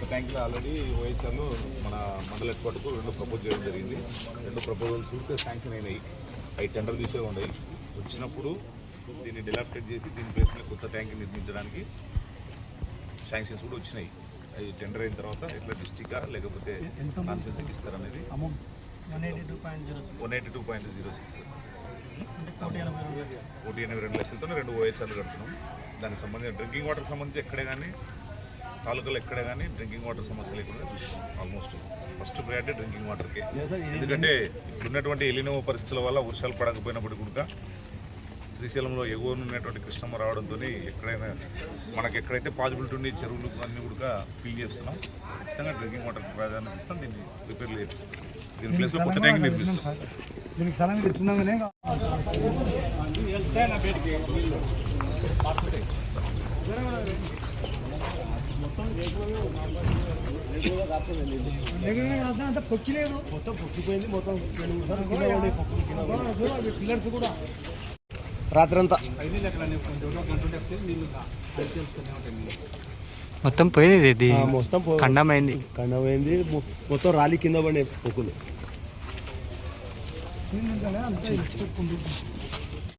ట్యాంకులు ఆల్రెడీ ఓఎస్ఆర్లో మన మండల హెడ్ క్వార్టర్కు 2 ప్రపోజ్ చేయడం జరిగింది. 2 ప్రపోజల్స్ ఉంటే శాంక్షన్ అయినాయి. అవి టెండర్ తీసే ఉన్నాయి. వచ్చినప్పుడు దీన్ని డిలాప్టేట్ చేసి దీని ప్లేస్లో కొత్త ట్యాంక్ నిర్మించడానికి శాంక్షన్స్ కూడా వచ్చినాయి. అవి టెండర్ అయిన తర్వాత ఎట్లా డిస్టిక్గా లేకపోతే కాన్స్టిట్యూన్సీకి ఇస్తారనేది 182.06 182 లక్షలతో 2 ఓఎస్ఆర్లు కడుతున్నాం. దానికి సంబంధించిన డ్రింకింగ్ వాటర్కి సంబంధించి ఎక్కడే కానీ తాలూకాలో ఎక్కడే కానీ డ్రింకింగ్ వాటర్ సమస్య లేకుండా చూస్తున్నాం. ఆల్మోస్ట్ ఫస్ట్ ప్రయారిటీ డ్రింకింగ్ వాటర్కే. ఎందుకంటే ఇప్పుడున్నటువంటి ఎలినో పరిస్థితుల వల్ల వర్షాలు పడకపోయినప్పటికీ కూడా శ్రీశైలంలో ఎగువ ఉన్నటువంటి కృష్ణమ్మ రావడంతో ఎక్కడైనా మనకు ఎక్కడైతే పాజిబిలిటీ ఉండి చెరువులు అన్నీ కూడా ఫిల్ చేస్తున్నాం. ఖచ్చితంగా డ్రింకింగ్ వాటర్ ప్రాధాన్యత ఇస్తాం. దీన్ని రిపేర్లు చేపిస్తాం. దీని ప్లేస్లో కొత్త ట్యాంక్ నిర్మిస్తాం. అంత పొక్కి లేదు, మొత్తం పొక్కిపోయింది. మొత్తం పిల్లర్స్ కూడా రాత్రంతా మొత్తం పోయింది. మొత్తం ఖండమైంది. మొత్తం రాలి కింద పడే పొక్కులు.